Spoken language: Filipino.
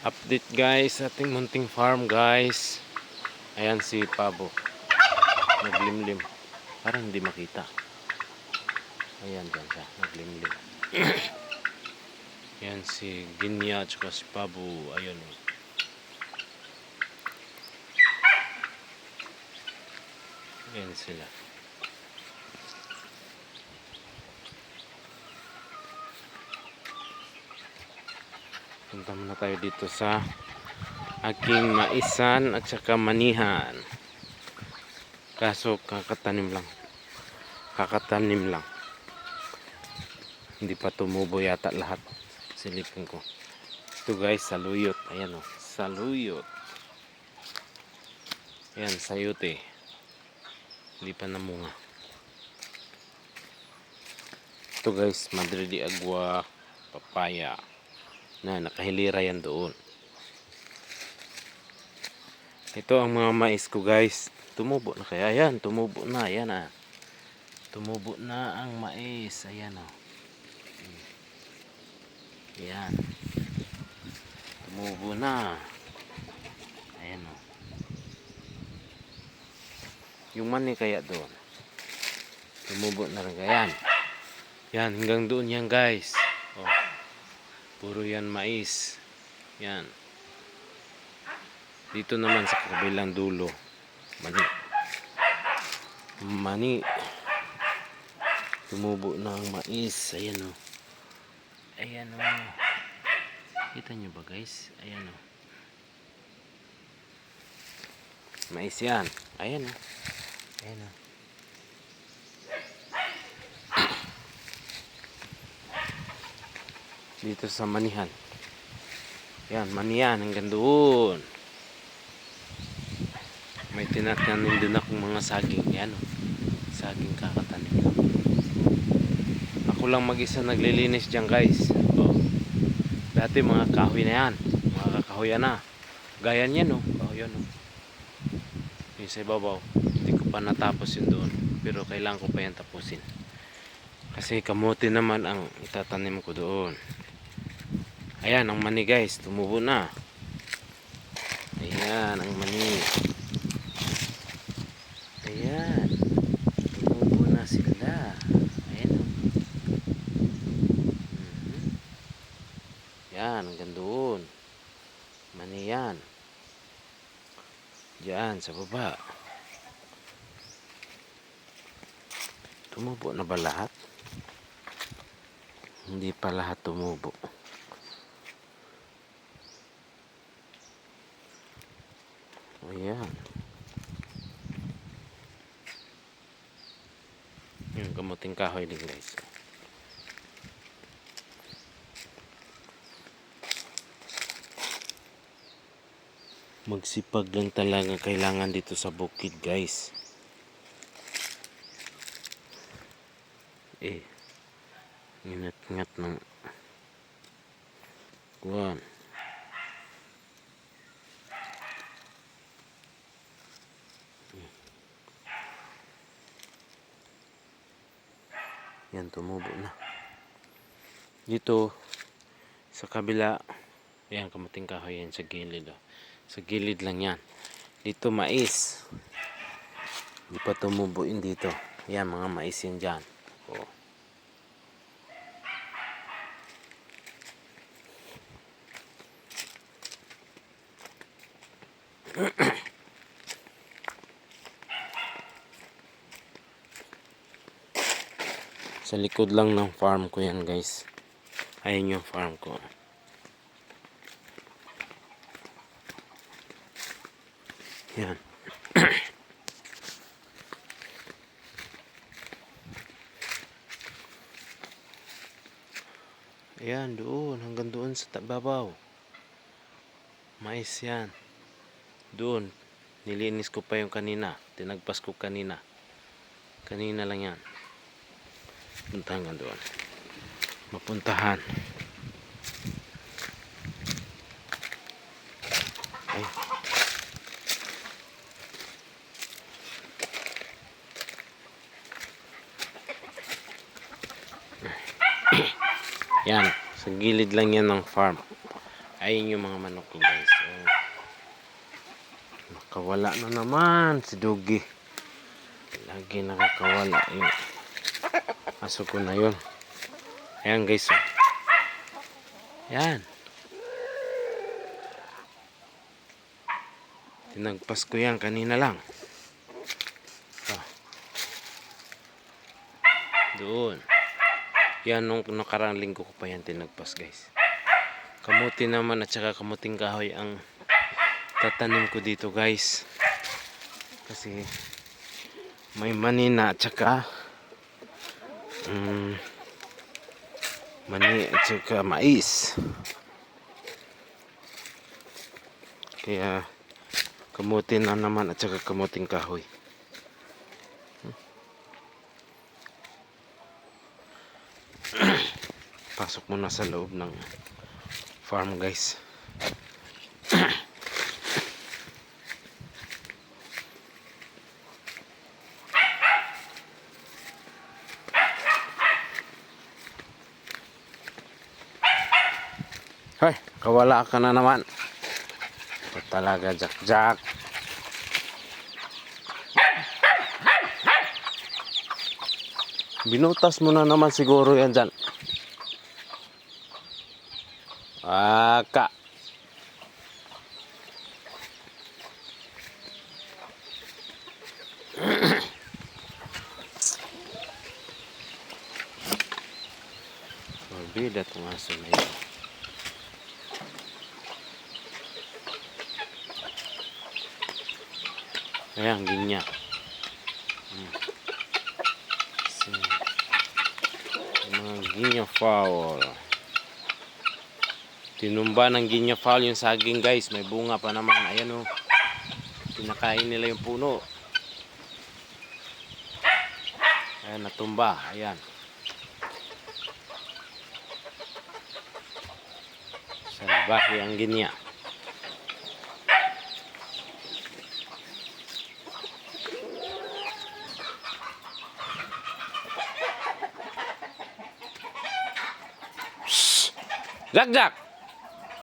Update guys sa ating munting farm guys. Ayan si Pabo. Naglimlim. Parang hindi makita. Ayan dyan siya. Naglimlim. Ayan si Ginya at si Pabo. Ayan o. Ayan sila. Punta muna tayo dito sa aking maisan at saka manihan. Kaso kakatanim lang. Hindi pa tumubo yata lahat. Silipin ko. Ito guys, saluyot. Ayan o. Saluyot. Ayan, sayote. Hindi pa namunga. Ito guys, Madre de Agua, papaya. Nakahilira yan doon. Ito ang mga mais ko guys. Tumubo na kaya. Ayan, tumubo na. Ayan ah. Tumubo na ang mais. Ayan o. Ayan. Tumubo na. Ayan o. Yung mani kaya doon. Tumubo na rin. Ayan. Yan, hanggang doon yan guys. Oh. Puro yan mais. Yan. Dito naman sa kabilang dulo. Mani. Tumubo na ang mais. Ayan o. Ayan o. Kita nyo ba guys? Ayan o. Mais yan. Ayan o. Ayan o. Dito sa manihan. Yan, manihan hanggang doon. May tinatanim din akong mga saging. Yan o. Saging kakatanim lang. Ako lang mag-isa naglilinis dyan guys. O. Dati mga kahoy na yan. Mga kakahoyan na. Gayan yan o. Kahoy yan o. Yung sa ibabaw. Hindi ko pa natapos yun doon. Pero kailangan ko pa yan tapusin. Kasi kamote naman ang itatanim ko doon. Ayan ang mani guys. Tumubo na. Ayan ang mani. Ayan. Tumubo na sila. Ayan o. Yan hanggang doon. Mani yan. Diyan sa baba. Tumubo na ba lahat? Hindi pa lahat tumubo. Ayan. Yung kamuting kahoy din guys. Magsipag lang talaga kailangan dito sa bukid guys. Ingat-ingat ng kuwan. Yan, tumubo na. Dito sa kabila, yan kamuting kahoy yan sa gilid. Oh. Sa gilid lang yan. Dito mais. Hindi pa tumubo yun dito. Yan mga mais yan dyan. Oh. Sa likod lang ng farm ko yan guys. Ayan yung farm ko. Yan. Ayan doon. Hanggang doon sa tababaw. Mais yan. Doon. Nilinis ko pa yung kanina. Tinagpas ko kanina. Kanina lang yan. Puntahan nga doon. Mapuntahan. Ay. Yan. Sa gilid lang yan ng farm. Ayun yung mga manok ko guys. Oh. Nakawala na naman si Dugi. Lagi nakakawala yung aso ko na yun. Ayan guys. Oh. Ayan. Tinagpas ko yan kanina lang. Oh. Doon. Yan nung nakarang linggo ko pa yan tinagpas guys. Kamuti naman at saka kamuting kahoy ang tatanim ko dito guys. Kasi may manina at saka mani at saka mais. Kaya kamuti na naman at saka kamuting kahoy. Pasok muna sa loob ng farm guys. Hoy, kawala ka na naman. Ito talaga, Jack Jack. Binutas mo na naman siguro yan dyan. Aka. Bida itong aso na yun. Ayan, ginya. Mga ginya fowl. Tinumba ng ginya fowl yung saging guys. May bunga pa naman. Ayan o. Pinakain nila yung puno. Ayan, natumba. Ayan. Salbahe ang ginya. Jack Jack!